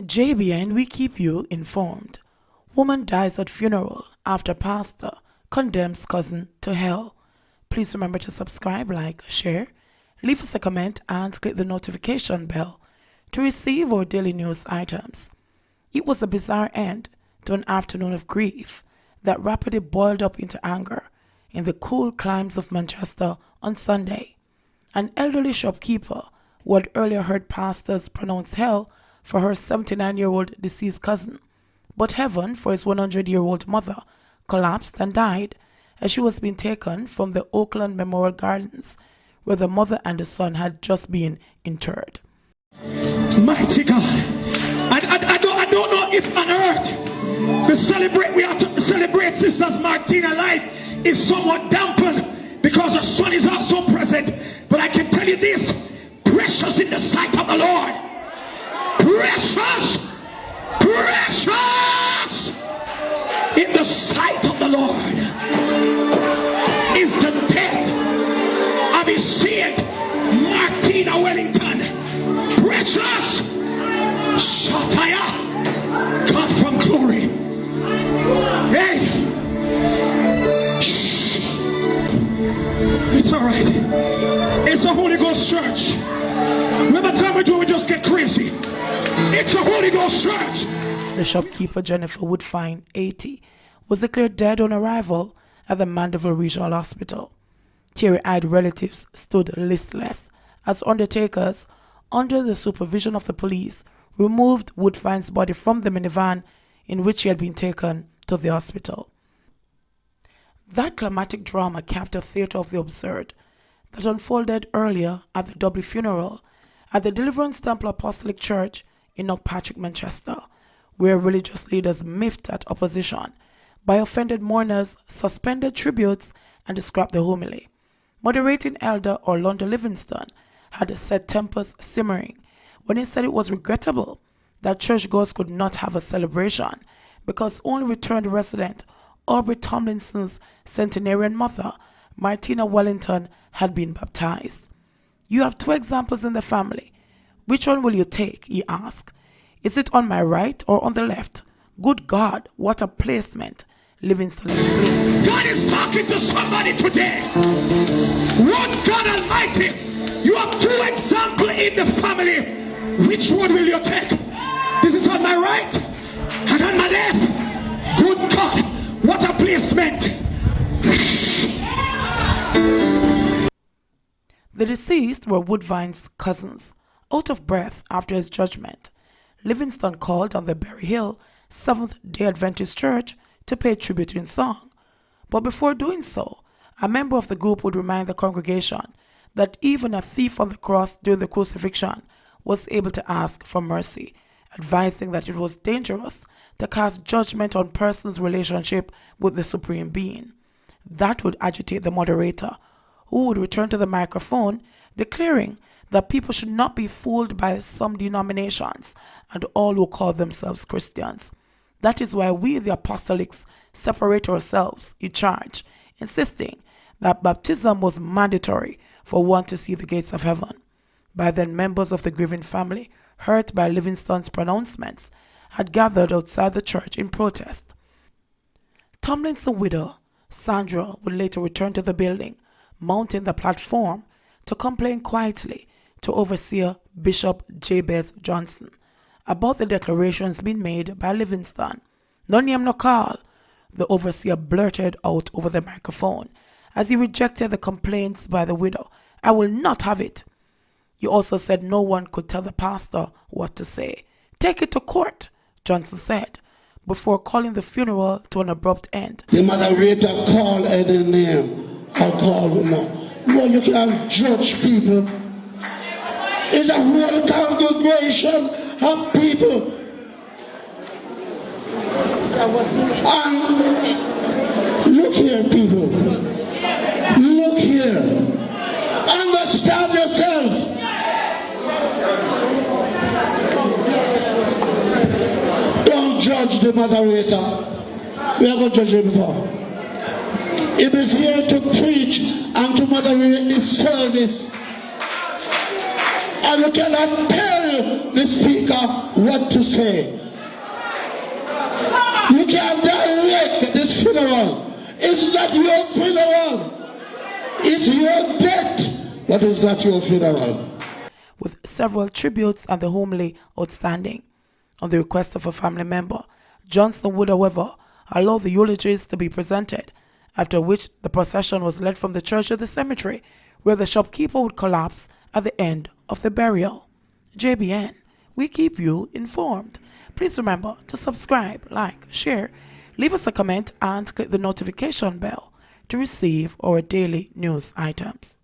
JBN, we keep you informed. Woman dies at funeral after pastor condemns cousin to hell. Please remember to subscribe, like, share, leave us a comment and click the notification bell to receive our daily news items. It was a bizarre end to an afternoon of grief that rapidly boiled up into anger in the cool climes of Manchester on Sunday. An elderly shopkeeper who had earlier heard pastors pronounce hell for her 79-year-old deceased cousin, but heaven for his 100-year-old mother, collapsed and died as she was being taken from the Oakland Memorial Gardens, where the mother and the son had just been interred. Mighty God, I don't know if on earth we have to celebrate Sisters Martina's life is somewhat dampened because her son is also present, but I can tell you this: precious in the sight of the Lord. Precious, precious in the sight of the Lord is the death of his seed, Martina Wellington. Precious, Shataya, God from glory. Hey, shh. It's all right. It's a Holy Ghost church. Remember, time we do, we just get crazy. It's a Holy Ghost church. The shopkeeper, Jennifer Woodfine, 80, was declared dead on arrival at the Mandeville Regional Hospital. Teary-eyed relatives stood listless as undertakers, under the supervision of the police, removed Woodfine's body from the minivan in which she had been taken to the hospital. That climatic drama capped a theater of the absurd that unfolded earlier at the double funeral at the Deliverance Temple Apostolic Church in Knockpatrick, Manchester, where religious leaders miffed at opposition by offended mourners, suspended tributes, and scrapped the homily. Moderating elder Orlando Livingston had set tempers simmering when he said it was regrettable that churchgoers could not have a celebration because only returned resident Aubrey Tomlinson's centenarian mother, Martina Wellington, had been baptized. "You have two examples in the family. Which one will you take?" he asked. "Is it on my right or on the left?" "Good God, what a placement," Livingston exclaimed. God is talking to somebody today. Lord God Almighty, you have two examples in the family. Which one will you take? This is on my right and on my left. Good God, what a placement. The deceased were Woodfine's cousins. Out of breath after his judgment, Livingston called on the Berry Hill Seventh-day Adventist Church to pay tribute in song. But before doing so, a member of the group would remind the congregation that even a thief on the cross during the crucifixion was able to ask for mercy, advising that it was dangerous to cast judgment on persons' relationship with the Supreme Being. That would agitate the moderator, who would return to the microphone declaring that people should not be fooled by some denominations and all who call themselves Christians. That is why we, the apostolics, separate ourselves, he charged, insisting that baptism was mandatory for one to see the gates of heaven. By then, members of the grieving family, hurt by Livingston's pronouncements, had gathered outside the church in protest. Tomlinson's widow, Sandra, would later return to the building, mounting the platform to complain quietly to overseer Bishop Jabez Johnson about the declarations being made by Livingston. "No name, no call," the overseer blurted out over the microphone as he rejected the complaints by the widow. "I will not have it." He also said no one could tell the pastor what to say. "Take it to court," Johnson said, before calling the funeral to an abrupt end. The moderator call any name or call no. No, you can't judge people. It's a whole congregation of people. And look here, people. Look here. Understand yourself. Don't judge the moderator. We are going to judge him before. He is here to preach and to moderate this service. And you cannot tell the speaker what to say. You can direct this funeral. It's not your funeral. It's your death, but it's not your funeral. With several tributes and the homely outstanding. On the request of a family member, Johnson would, however, allow the eulogies to be presented, after which the procession was led from the church to the cemetery, where the shopkeeper would collapse at the end of the burial. JBN, we keep you informed. Please remember to subscribe, like, share, leave us a comment, and click the notification bell to receive our daily news items.